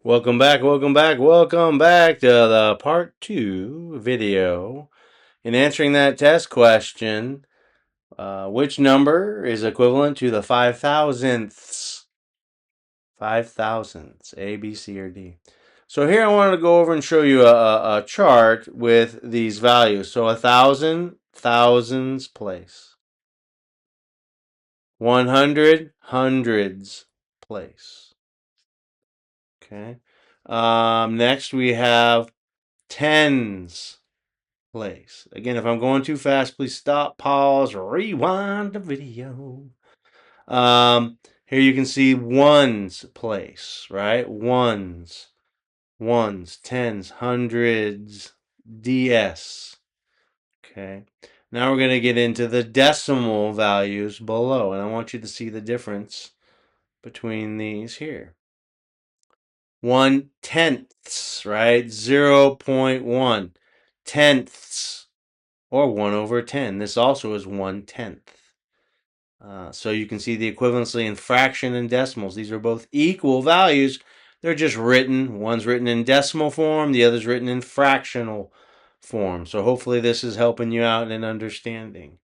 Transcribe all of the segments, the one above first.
Welcome back to the part 2 video. In answering that test question, which number is equivalent to the 5,000ths? 5,000ths, A, B, C, or D. So here I wanted to go over and show you a chart with these values. So 1,000, thousands place. 100, hundreds place. Okay. Next we have tens place. Again, if I'm going too fast, please stop, pause, rewind the video. Here you can see ones place, right? Ones, tens, hundreds, DS. Okay. Now we're going to get into the decimal values below, and I want you to see the difference between these here. 1/10ths, right? 0.1 tenths, or 1 over 10. This also is 1/10. So you can see the equivalency in fraction and decimals. These are both equal values. They're just written. One's written in decimal form, the other's written in fractional form. So hopefully this is helping you out in understanding.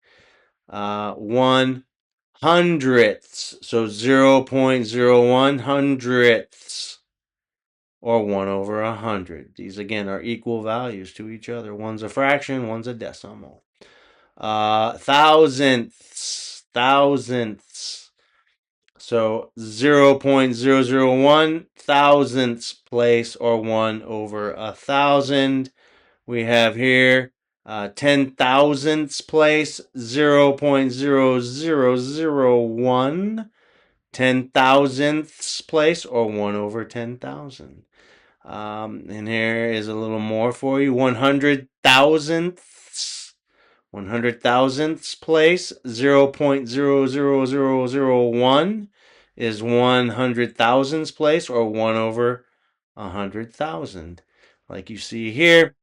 1/100ths, so 0.01 hundredths, or 1 over 100. These, again, are equal values to each other. One's a fraction, one's a decimal. Thousandths. So 0.001 thousandths place, or 1 over 1,000. We have here 10 thousandths place, 0.0001 10 thousandths place, or 1 over 10,000. And here is a little more for you. 100 thousandths. 100 thousandths place. 0.00001 is 100 thousandths place, or 1 over 100,000, like you see here.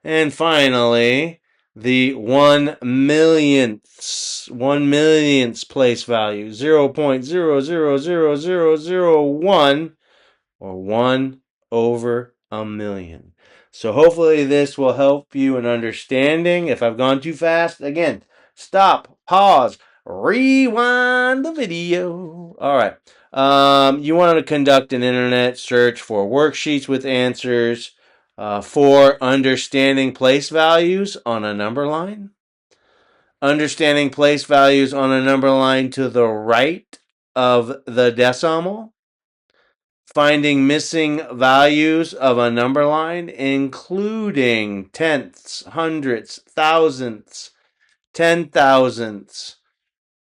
And finally, the 1 millionths place value. 0.000001, or 1 over a million. So hopefully this will help you in understanding. If I've gone too fast, again, stop, pause, rewind the video. All right. You want to conduct an internet search for worksheets with answers for understanding place values on a number line. Understanding place values on a number line to the right of the decimal. Finding missing values of a number line, including tenths, hundredths, thousandths, 10,000ths,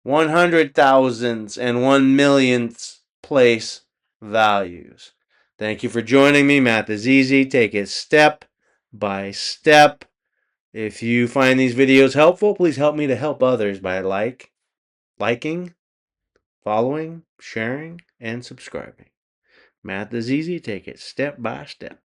100,000ths, and 1 millionths place values. Thank you for joining me. Math is easy. Take it step by step. If you find these videos helpful, please help me to help others by liking, following, sharing, and subscribing. Math is easy. Take it step by step.